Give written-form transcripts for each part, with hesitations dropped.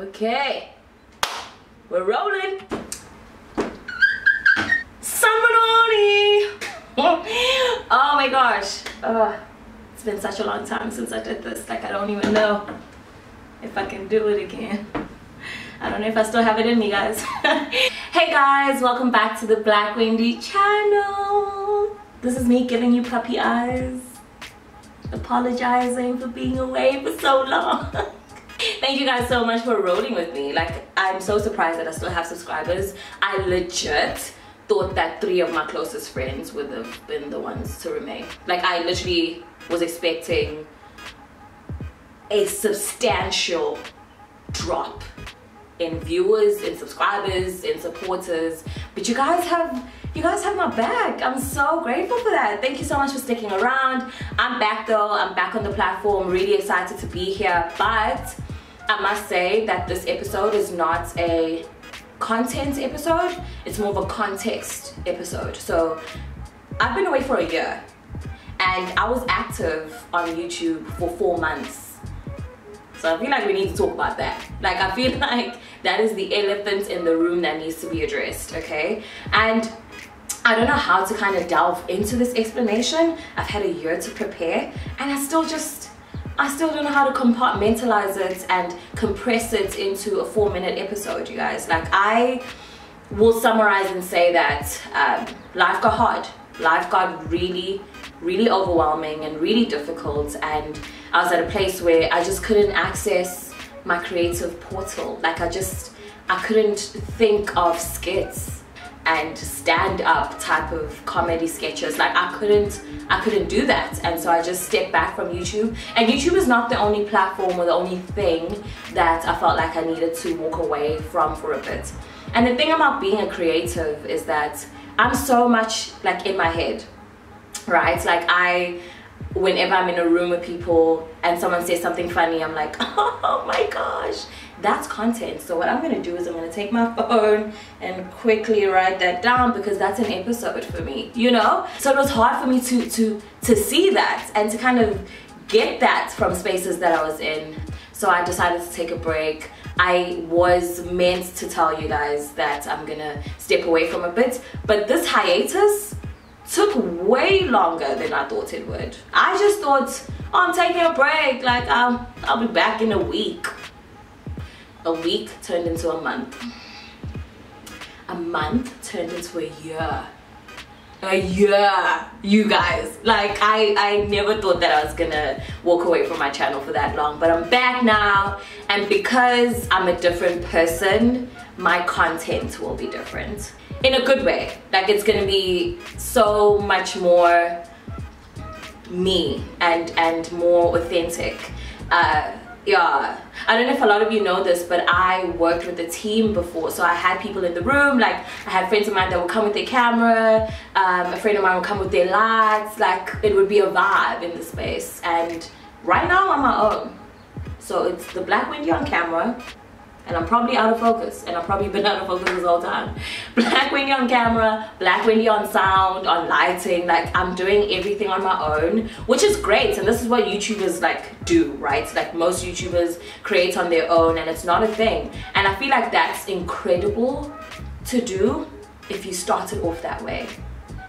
Okay, we're rolling. Samadoni! Oh my gosh. It's been such a long time since I did this. Like, I don't even know if I can do it again. I don't know if I still have it in me, guys. Hey guys, welcome back to the Black Wendy channel. This is me giving you puppy eyes, apologizing for being away for so long. Thank you guys so much for rolling with me. Like, I'm so surprised that I still have subscribers. I legit thought that 3 of my closest friends would have been the ones to remain. Like, I literally was expecting a substantial drop in viewers, in subscribers, in supporters, but you guys have my back. I'm so grateful for that. Thank you so much for sticking around. I'm back though. I'm back on the platform, really excited to be here, but I must say that this episode is not a content episode, it's more of a context episode. So I've been away for a year and I was active on YouTube for 4 months. So I feel like we need to talk about that. Like, I feel like that is the elephant in the room that needs to be addressed, okay? And I don't know how to kind of delve into this explanation. I've had a year to prepare and I still don't know how to compartmentalize it and compress it into a 4-minute episode, you guys. Like, I will summarize and say that life got hard. Life got really overwhelming and really difficult, and I was at a place where I just couldn't access my creative portal. Like, I couldn't think of skits and stand-up type of comedy sketches. Like, I couldn't do that, and so I just stepped back from YouTube. And YouTube is not the only platform or the only thing that I felt like I needed to walk away from for a bit. And the thing about being a creative is that I'm so much like in my head, right? Like, whenever I'm in a room with people and someone says something funny, I'm like, oh my gosh, that's content. So what I'm gonna do is I'm gonna take my phone and quickly write that down, because that's an episode for me, you know? So it was hard for me to see that and to kind of get that from spaces that I was in. So I decided to take a break. I was meant to tell you guys that I'm gonna step away from a bit, but this hiatus took way longer than I thought it would. I just thought, oh, I'm taking a break, like I'll be back in a week. A week turned into a month. A month turned into a year. A year, you guys. Like, I never thought that I was gonna walk away from my channel for that long, but I'm back now, and because I'm a different person, my content will be different. In a good way. Like, it's gonna be so much more me and more authentic. Yeah, I don't know if a lot of you know this, but I worked with a team before. So I had people in the room. Like, I had friends of mine that would come with their camera, a friend of mine would come with their lights. Like, it would be a vibe in the space. And right now I'm on my own. So it's the Black Wendy on camera, and I'm probably out of focus, and I've probably been out of focus this whole time. Black Wendy on camera, Black Wendy on sound, on lighting. Like, I'm doing everything on my own, which is great, and this is what YouTubers like do, right? Like, most YouTubers create on their own, and it's not a thing. And I feel like that's incredible to do if you started off that way.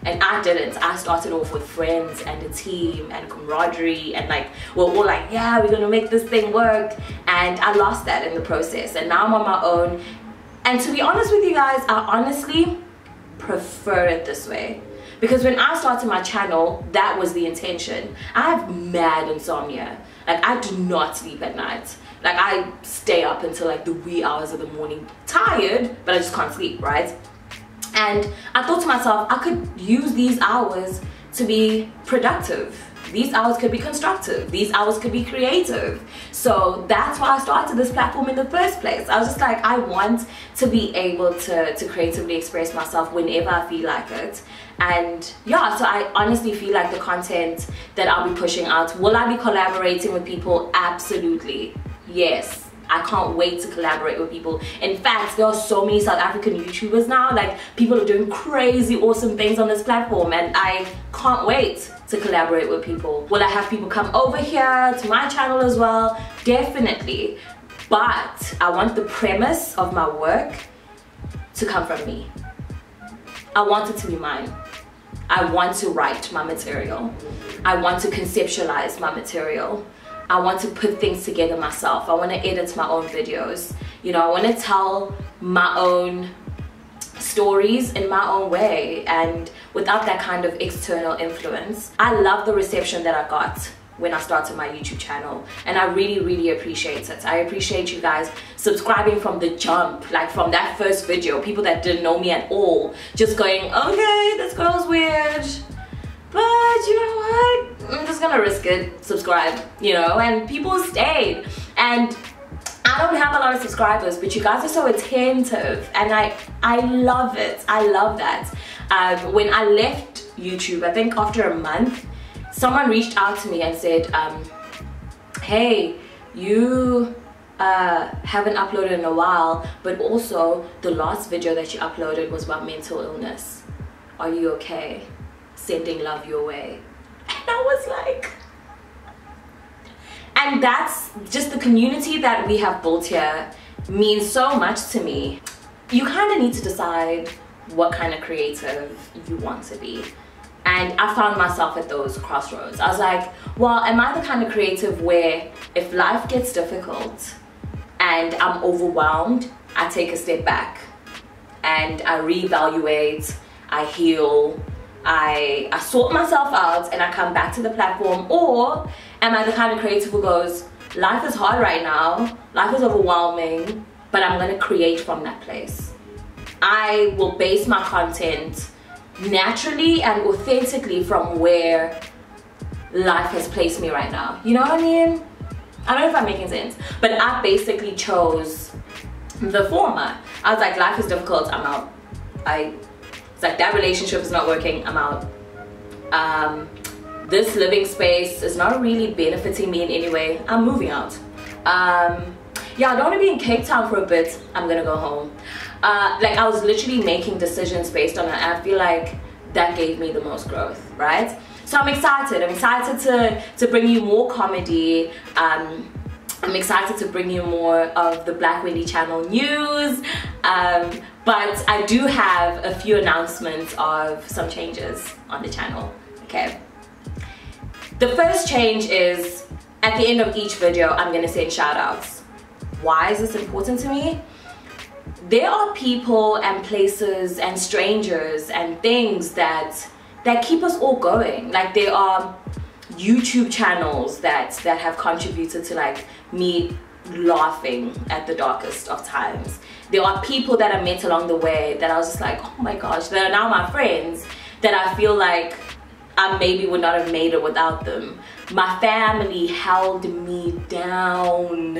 And I didn't. I started off with friends and a team and camaraderie, and like, we're all like, yeah, we're gonna make this thing work. And I lost that in the process, and now I'm on my own. And to be honest with you guys, I honestly prefer it this way, because when I started my channel, that was the intention. I have mad insomnia. Like, I do not sleep at night. Like, I stay up until like the wee hours of the morning, tired, but I just can't sleep, right? And I thought to myself, I could use these hours to be productive. These hours could be constructive. These hours could be creative. So that's why I started this platform in the first place. I was just like, I want to be able to creatively express myself whenever I feel like it. And yeah, so I honestly feel like the content that I'll be pushing out, will I be collaborating with people? Absolutely, yes. I can't wait to collaborate with people. In fact, there are so many South African YouTubers now. Like, people are doing crazy awesome things on this platform, and I can't wait to collaborate with people. Will I have people come over here to my channel as well? Definitely. but I want the premise of my work to come from me. I want it to be mine. I want to write my material. I want to conceptualize my material. I want to put things together myself. I want to edit my own videos. You know, I want to tell my own stories in my own way and without that kind of external influence. I love the reception that I got when I started my YouTube channel, and I really appreciate it. I appreciate you guys subscribing from the jump, like from that first video, people that didn't know me at all just going, okay, this girl's weird, but you know what, I'm just gonna risk it, subscribe, you know, and people stayed. And I don't have a lot of subscribers, but you guys are so attentive, and I love it. I love that. When I left YouTube, I think after a month, someone reached out to me and said, hey, you haven't uploaded in a while, but also the last video that you uploaded was about mental illness. Are you okay? Sending love your way. And I was like, and that's just the community that we have built here means so much to me. You kind of need to decide what kind of creative you want to be. And I found myself at those crossroads. I was like, well, am I the kind of creative where if life gets difficult and I'm overwhelmed, I take a step back and I reevaluate, I heal, I sort myself out and I come back to the platform? Or am I the kind of creative who goes, life is hard right now, life is overwhelming, but I'm gonna create from that place. I will base my content naturally and authentically from where life has placed me right now. You know what I mean? I don't know if I'm making sense, but I basically chose the former. I was like, life is difficult, I'm out. It's like, that relationship is not working, I'm out. This living space is not really benefiting me in any way, I'm moving out. Yeah, I don't want to be in Cape Town for a bit, I'm gonna go home. Like, I was literally making decisions based on it. I feel like that gave me the most growth, right? So I'm excited to bring you more comedy. I'm excited to bring you more of the Black Wendy channel news, but I do have a few announcements of some changes on the channel, okay? The first change is, at the end of each video, I'm gonna send shout outs. Why is this important to me? There are people and places and strangers and things that keep us all going. Like, there are YouTube channels that have contributed to like me laughing at the darkest of times. There are people that I met along the way that I was just like, oh my gosh, that are now my friends, that I feel like I maybe would not have made it without them. My family held me down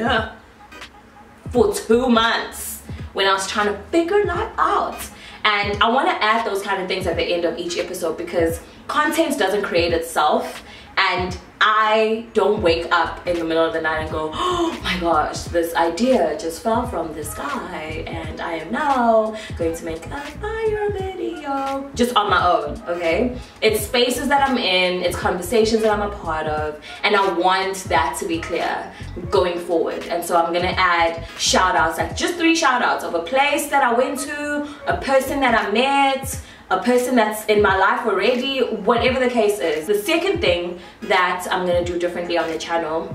for 2 months when I was trying to figure that out. And I want to add those kind of things at the end of each episode, because content doesn't create itself, and I don't wake up in the middle of the night and go, oh my gosh, this idea just fell from the sky and I am now going to make a fire video just on my own, okay? It's spaces that I'm in, it's conversations that I'm a part of, and I want that to be clear going forward. And so I'm gonna add shout outs, like just 3 shout outs of a place that I went to, a person that I met, a person that's in my life already, whatever the case is. The second thing that I'm gonna do differently on the channel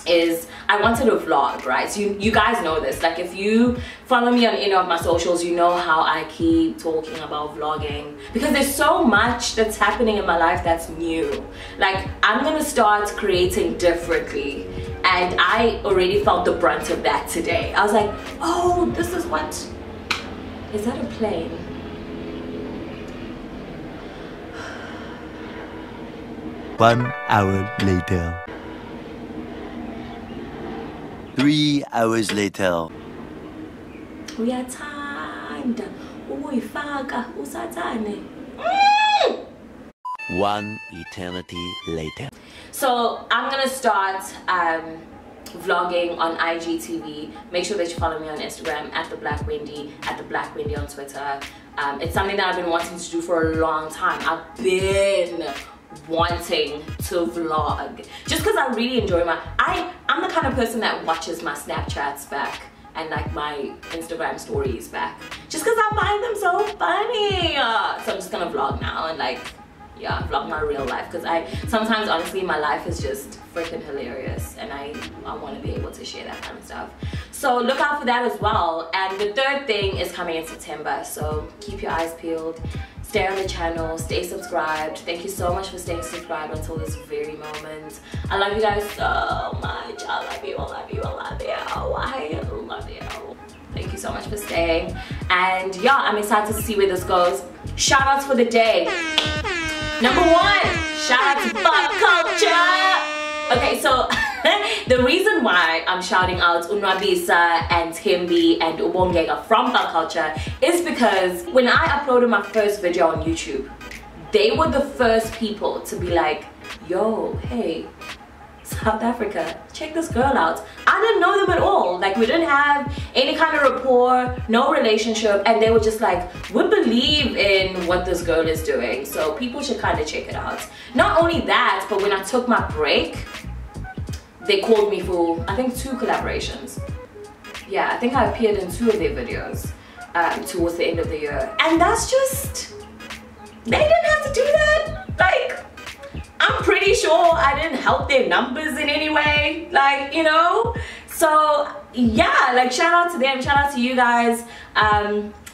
is I wanted a vlog, right? So you guys know this. Like, if you follow me on any of my socials, you know how I keep talking about vlogging, because there's so much that's happening in my life that's new. Like, I'm gonna start creating differently, and I already felt the brunt of that today. I was like, oh, this is what, is that a plane? One hour later. 3 hours later. We are timed. Uyifaka usathane. 1 eternity later. So I'm gonna start vlogging on IGTV. Make sure that you follow me on Instagram at the Black Wendy, at the Black Wendy on Twitter. It's something that I've been wanting to do for a long time. I've been wanting to vlog just because I really enjoy I'm the kind of person that watches my Snapchats back and like my Instagram stories back, just because I find them so funny. So I'm just gonna vlog now and like, yeah, vlog my real life, because sometimes honestly my life is just freaking hilarious and I want to be able to share that kind of stuff. So look out for that as well. And the third thing is coming in September, so keep your eyes peeled. Stay on the channel, stay subscribed. Thank you so much for staying subscribed until this very moment. I love you guys so much. I love you, I love you, I love you. I love you. Thank you so much for staying. And yeah, I'm excited to see where this goes. Shout outs for the day. Number 1, shout out to pop culture. Okay, so the reason why I'm shouting out Unwabisa and Thembi and Ubongeka from pop culture is because when I uploaded my first video on YouTube, they were the first people to be like, yo, hey, South Africa, check this girl out. I didn't know them at all. Like, we didn't have any kind of rapport, no relationship, and they were just like, we believe in what this girl is doing, so people should kind of check it out. Not only that, but when I took my break, they called me for, I think, 2 collaborations. Yeah, I think I appeared in 2 of their videos towards the end of the year. And that's just, they didn't have to do that. Like, I'm pretty sure I didn't help their numbers in any way, like, you know? So yeah, like, shout out to them, shout out to you guys.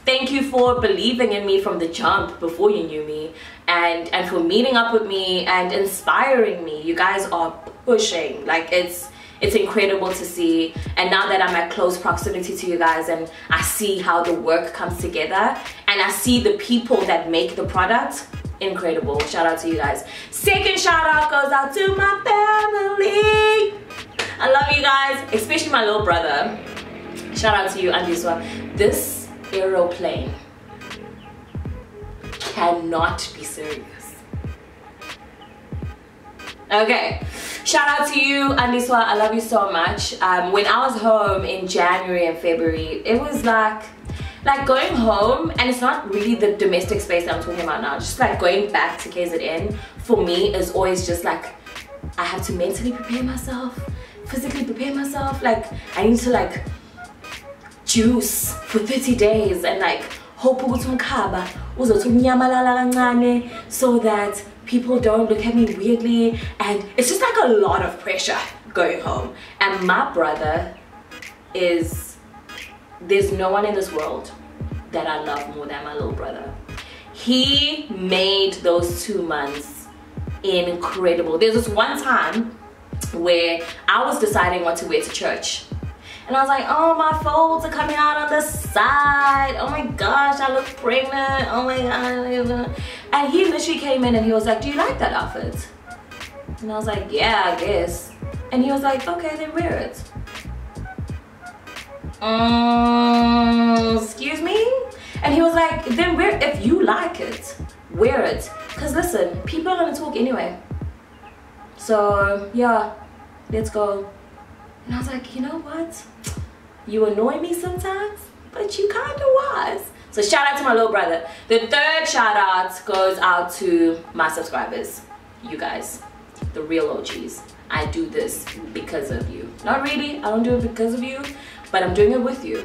Thank you for believing in me from the jump before you knew me, and for meeting up with me and inspiring me. You guys are pushing, like, it's incredible to see. And now that I'm at close proximity to you guys and I see how the work comes together and I see the people that make the product, incredible. Shout out to you guys. Second shout out goes out to my family. I love you guys, especially my little brother. Shout out to you, Andiswa. This aeroplane cannot be serious. Okay, shout out to you, Andiswa. I love you so much. When I was home in January and February, it was like going home, and it's not really the domestic space that I'm talking about now, just like going back to KZN for me is always just like, I have to mentally prepare myself, physically prepare myself. Like, I need to like juice for 30 days and like hope so that people don't look at me weirdly, and it's just like a lot of pressure going home. And my brother is, there's no one in this world that I love more than my little brother. He made those 2 months incredible. There's this one time where I was deciding what to wear to church, and I was like, oh, my folds are coming out on the side, oh my gosh, I look pregnant, oh my god. And he literally came in and he was like, do you like that outfit? And I was like, yeah, I guess. And he was like, okay, then wear it. Excuse me? And he was like, then wear it. If you like it, wear it. Because listen, people are gonna talk anyway. So yeah, let's go. And I was like, you know what? You annoy me sometimes, but you kind of was. So shout out to my little brother. The third shout out goes out to my subscribers. You guys, the real OGs. I do this because of you. Not really, I don't do it because of you, but I'm doing it with you.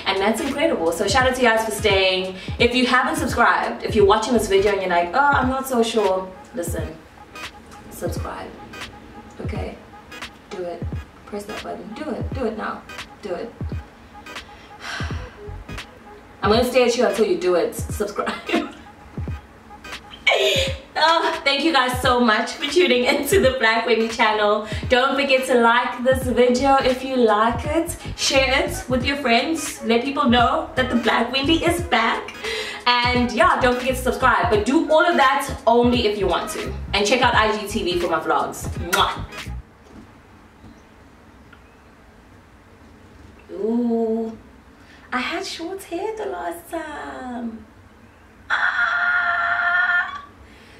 And that's incredible. So shout out to you guys for staying. If you haven't subscribed, if you're watching this video and you're like, oh, I'm not so sure, listen, subscribe. Okay, do it. Press that button. Do it now. Do it. I'm gonna stay at you until you do it. Subscribe. Oh, thank you guys so much for tuning into the Black Wendy channel. Don't forget to like this video if you like it. Share it with your friends. Let people know that the Black Wendy is back. And yeah, don't forget to subscribe. But do all of that only if you want to. And check out IGTV for my vlogs. Mwah. Ooh, I had short hair the last time.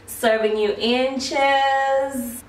Serving you inches.